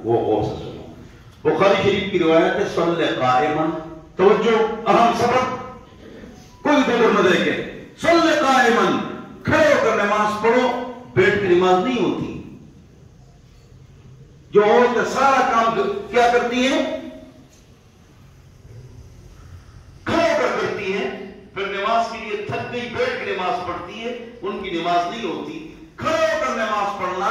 وہ غور سے سنو. بخاری شریف کی روایت ہے صلی قائمن. توجہ اہم سبق کوئی دور نہ دیکھے. صلی قائمن کھڑے ہو کر نماز پڑھو. بیٹھ کے نماز نہیں ہوتی. جو عورتیں سارا کام کیا کرتی ہیں کھڑے ہو کر کرتی ہیں, پھر نماز کے لیے تھک گئی بیٹھ کے نماز پڑھتی ہے, ان کی نماز نہیں ہوتی. کھڑے ہو کر نماز پڑھنا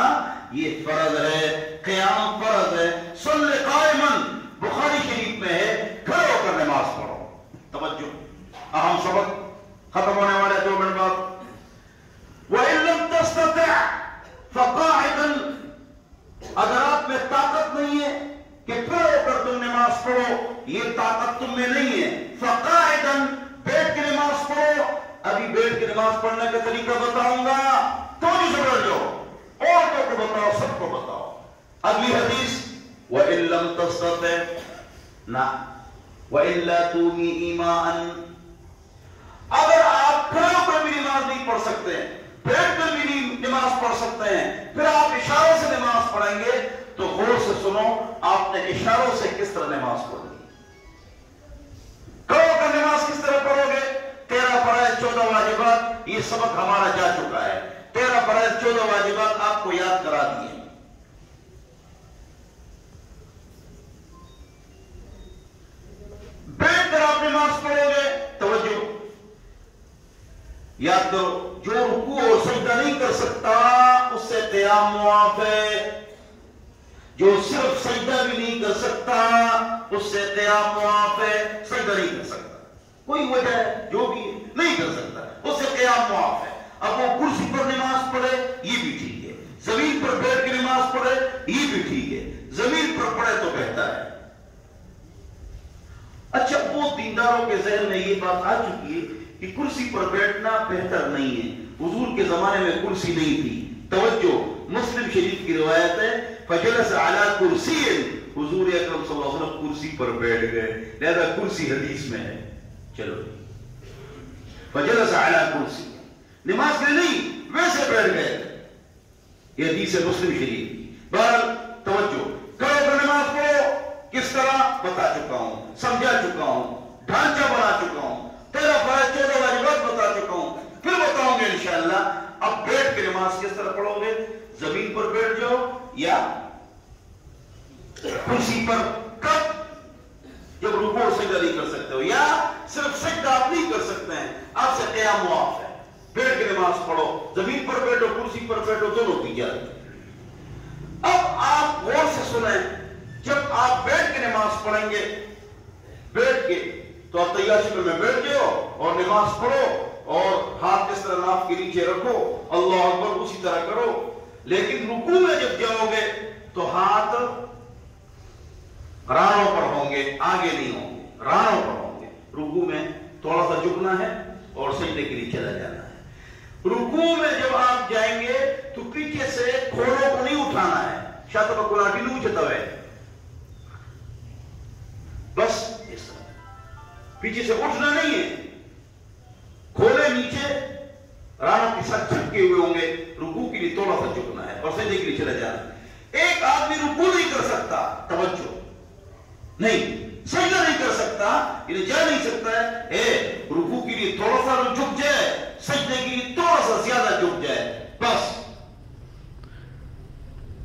یہ فرض ہے, قیام فرض ہے. صلی قائمن بخاری شریف میں ہے کھڑے ہو کر نماز پڑھو. توجہ اہم سبق ختم ہونے والے 2 منٹ بعد. وَإِن لَمْ تَسْتَطِعْ فَقَاعِدًا اگر آپ میں طاقت نہیں ہے کہ کھڑے ہو کر تم نماز پڑھو, یہ طاقت تم میں نہیں ہے, فَقَاعِدًا بیٹھ کے نماز پڑھو. ابھی بیٹھ کے نماز پڑھنے کا طریقہ بتاؤں گا, تو بھی سمجھ لو, عورتوں کو بتاؤ, سب کو بتاؤ. اگلی حدیث وَإِن لَمْ تَسْتَطِعْ نہ وَإِلَّا تُومِي إِيمَاءً اگر آپ کھڑے ہو کر بھی نماز نہیں پڑھ سکتے, بیٹھ کر بھی نہیں نماز پڑھ سکتے ہیں, پھر آپ اشاروں سے نماز پڑھیں گے, تو غور سے سنو آپ نے اشاروں سے کس طرح نماز پڑھنی. کھڑے ہو کر نماز کس طرح پڑھو گے. 13 فرائض 14 واجبات, یہ سبق ہمارا جا چکا ہے. 13 فرائض 14 واجبات آپ کو یاد کرا دیے. بیٹھ کر آپ نماز پڑھو گے. توجہ یاد کرو, جو رکوع اور سجدہ نہیں کر سکتا اس سے قیام معاف ہے. جو صرف سجدہ بھی نہیں کر سکتا اس سے قیام معاف ہے. سجدہ نہیں کر سکتا, کوئی وجہ ہے جو بھی نہیں کر سکتا, اس سے قیام معاف ہے. اب وہ کرسی پر نماز پڑھے یہ بھی ٹھیک ہے, زمین پر بیٹھ کے نماز پڑھے یہ بھی ٹھیک ہے, زمین پر پڑھے تو بہتر ہے. اچھا وہ دینداروں کے ذہن میں یہ بات آ چکی ہے کہ کرسی پر بیٹھنا بہتر نہیں ہے. حضور کے زمانے میں کرسی نہیں تھی. توجہ مسلم شریف کی روایت ہے فجلس علی کرسی, حضور اکرم صلی اللہ علیہ وسلم کرسی پر بیٹھ گئے, لہذا کرسی حدیث میں ہے. چلو فجلس علی کرسی, نماز میں نہیں ویسے بیٹھ گئے, یہ حدیث ہے مسلم شریف. بہرحال توجہ, کھڑے پر نماز پڑھو کس طرح بتا چکا ہوں, سمجھا چکا ہوں, ڈھانچہ بنا چکا ہوں, 13 فرائض 14 واجبات بتا چکا ہوں, پھر بتاؤں گے انشاءاللہ. اب بیٹھ کے نماز کس طرح پڑھو گے. زمین پر بیٹھ جاؤ یا کرسی پر, کب جب رکوع اور سجدہ نہیں کر سکتے ہو, یا صرف سجدہ آپ نہیں کر سکتے ہیں, آپ سے قیام معاف ہے. بیٹھ کے نماز پڑھو, زمین پر بیٹھو کرسی پر بیٹھو, دونوں کی اجازت. اب آپ غور سے سنیں, جب آپ بیٹھ کے نماز پڑھیں گے, بیٹھ کے تو آپ تحیات شکل میں بیٹھ جاؤ اور نماز پڑھو, اور ہاتھ اس طرح ناف کے نیچے رکھو, اللہ اکبر اسی طرح کرو. لیکن رکوع میں جب جاؤ گے تو ہاتھ رانوں پر ہوں گے, آگے نہیں ہوں گے, رانوں پر ہوں گے. رکوع میں تھوڑا سا جھکنا ہے اور سجدے کے لیے چلا جانا ہے. رکوع میں جب آپ جائیں گے تو پیچھے سے کھوڑوں کو نہیں اٹھانا ہے, شاید کو کلاٹی نہیں اچھتا ہے, بس اس طرح پیچھے سے اٹھنا نہیں ہے. کھولے نیچے, رانوں کے ساتھ چھپکے ہوئے ہوں گے. رکوع کے لیے تھوڑا سا جھکنا ہے اور سجدے کے لیے چلا جانا ہے. ایک آدمی رکوع نہیں کر سکتا, توجہ نہیں, سجدہ نہیں کر سکتا, یہ جا نہیں سکتا ہے. رکوع کے لیے تھوڑا سا جھک جائے, سجدے کے لیے تھوڑا سا زیادہ جھک جائے, بس.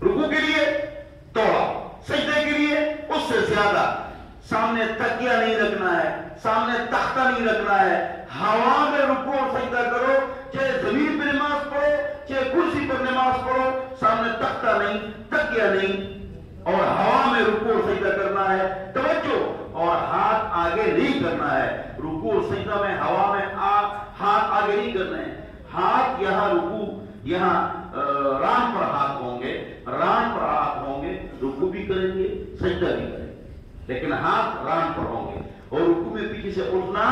رکوع کے لیے تھوڑا, سجدے کے لیے اس سے زیادہ. سامنے تکیہ نہیں رکھنا ہے, سامنے تختہ نہیں رکھنا ہے. ہوا میں رکوع اور سجدہ کرو, چاہے زمین پہ نماز پڑھو چاہے کرسی پر نماز پڑھو, سامنے تختہ نہیں, تکیہ نہیں, اور ہوا میں رکوع اور سجدہ کرنا ہے. توجہ, اور ہاتھ آگے نہیں کرنا ہے. رکوع اور سجدہ میں ہوا میں ہاتھ آگے نہیں کرنا ہے. ہاتھ یہاں رکوع, یہاں ران پر ہاتھ ہوں گے, ران پر ہاتھ ہوں گے, رکوع بھی کریں گے سجدہ بھی کریں گے, لیکن ہاتھ ران پر ہوں گے. اور رکوع میں پیچھے سے اٹھنا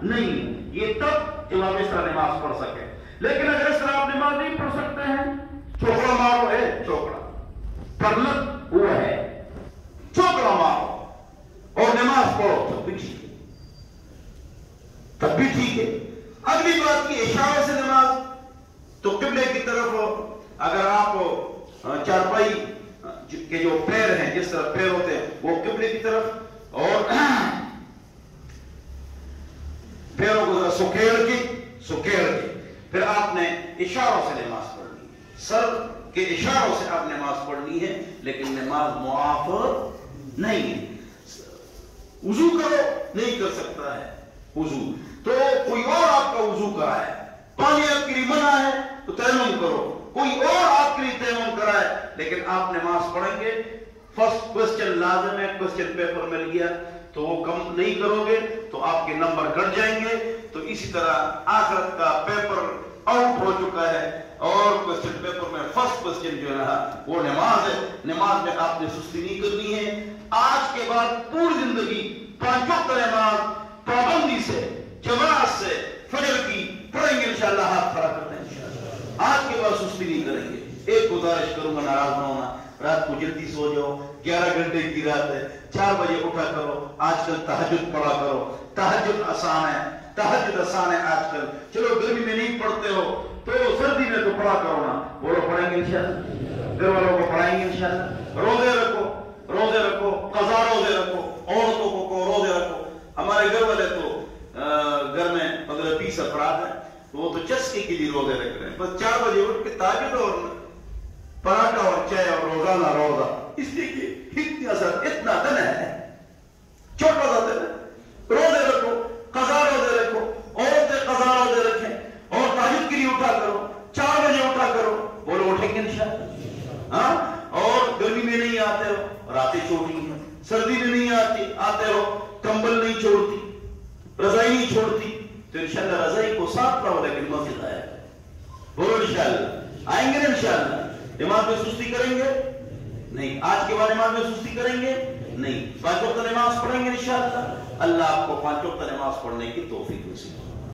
نہیں. یہ تب جب آپ اس طرح نماز پڑھ سکے. لیکن اگر اس طرح آپ نماز نہیں پڑھ سکتے ہیں, چوکڑا مارو ہے, چوکڑا پرلت ہوا ہے, چوکڑا مارو اور نماز پڑھو, تب بھی ٹھیک ہے, تب بھی ٹھیک ہے. اگلی بات کی اشاروں سے نماز, تو قبلے کی طرف اگر آپ چارپائی کہ جو پیر ہیں جس طرح پیر ہوتے ہیں وہ قبلے کی طرف، اور پیروں کو ذرا سکیڑ کے پھر آپ نے اشاروں سے نماز پڑھنی ہے، سر کے اشاروں سے آپ نماز پڑھنی ہے، لیکن نماز معاف نہیں ہے۔ وضو کرو، نہیں کر سکتا ہے وضو تو کوئی اور آپ کا وضو کرائے، پانی آپ کے لیے منع ہے تو تیمم کرو، کوئی اور آپ کے لیے تیمم کرائے، لیکن آپ نماز پڑھیں گے۔ فرسٹ کوسچن لازم ہے، کوسچن پیپر مل گیا تو وہ کم نہیں کرو گے تو آپ کے نمبر گھٹ جائیں گے۔ تو اسی طرح آخرت کا پیپر آؤٹ ہو چکا ہے، اور کوسچن پیپر میں فرسٹ کوسچن جو ہے وہ نماز ہے۔ نماز میں آپ نے سستی نہیں کرنی ہے۔ آج کے بعد پوری زندگی 5 وقت نماز پابندی سے، جماعت سے، فجر کی پڑھیں گے انشاءاللہ، ہاتھ کھڑا کرتے ہیں انشاءاللہ۔ آج کے بعد سستی نہیں کریں گے۔ ایک گزارش کروں گا، ناراض نہ ہونا، رات کو جلدی سو جاؤ، 11 گھنٹے کی رات ہے، 4 بجے اٹھا کرو۔ آج کل تہجد پڑھا کرو، تہجد آسان ہے، تہجد آسان ہے آج کل۔ چلو گرمی میں نہیں پڑھتے ہو تو سردی میں تو پڑھا کرو نا، بولو پڑھیں گے انشاءاللہ، گھر والوں کو پڑھائیں گے انشاءاللہ۔ روزے رکھو، روزے رکھو، قضا روزے رکھو، عورتوں کو روزے رکھو۔ ہمارے گھر والے تو گھر میں 15-20 افراد ہیں، وہ تو چسکے کے لیے روزے رکھ رہے ہیں، بس 4 بجے اٹھ کے تہجد اور پراٹھا اور چائے اور روزانہ روزہ، اس لیے کہ اتنا دن ہے، چھوٹا سا دن ہے۔ روزے رکھو، قضا روزے رکھو، عورتیں قضا روزے رکھیں، اور تہجد کے لیے اٹھا کرو، 4 بجے اٹھا کرو، بولو اٹھیں گے انشاءاللہ۔ ہاں، اور گرمی میں نہیں آتے ہو، راتیں چھوٹی ہیں، سردی میں نہیں آتے ہو، کمبل نہیں چھوڑتی، رضائی نہیں چھوڑتی، تو انشاءاللہ رضائی کو ساتھ لاؤ لیکن مسجد آیا ہے، بولو انشاءاللہ آئیں گے نا انشاءاللہ۔ نماز میں سستی کریں گے نہیں، آج کے بعد نماز میں سستی کریں گے نہیں، 5 وقت نماز پڑھیں گے انشاءاللہ۔ اللہ آپ کو 5 وقت نماز پڑھنے کی توفیق نصیب کرے۔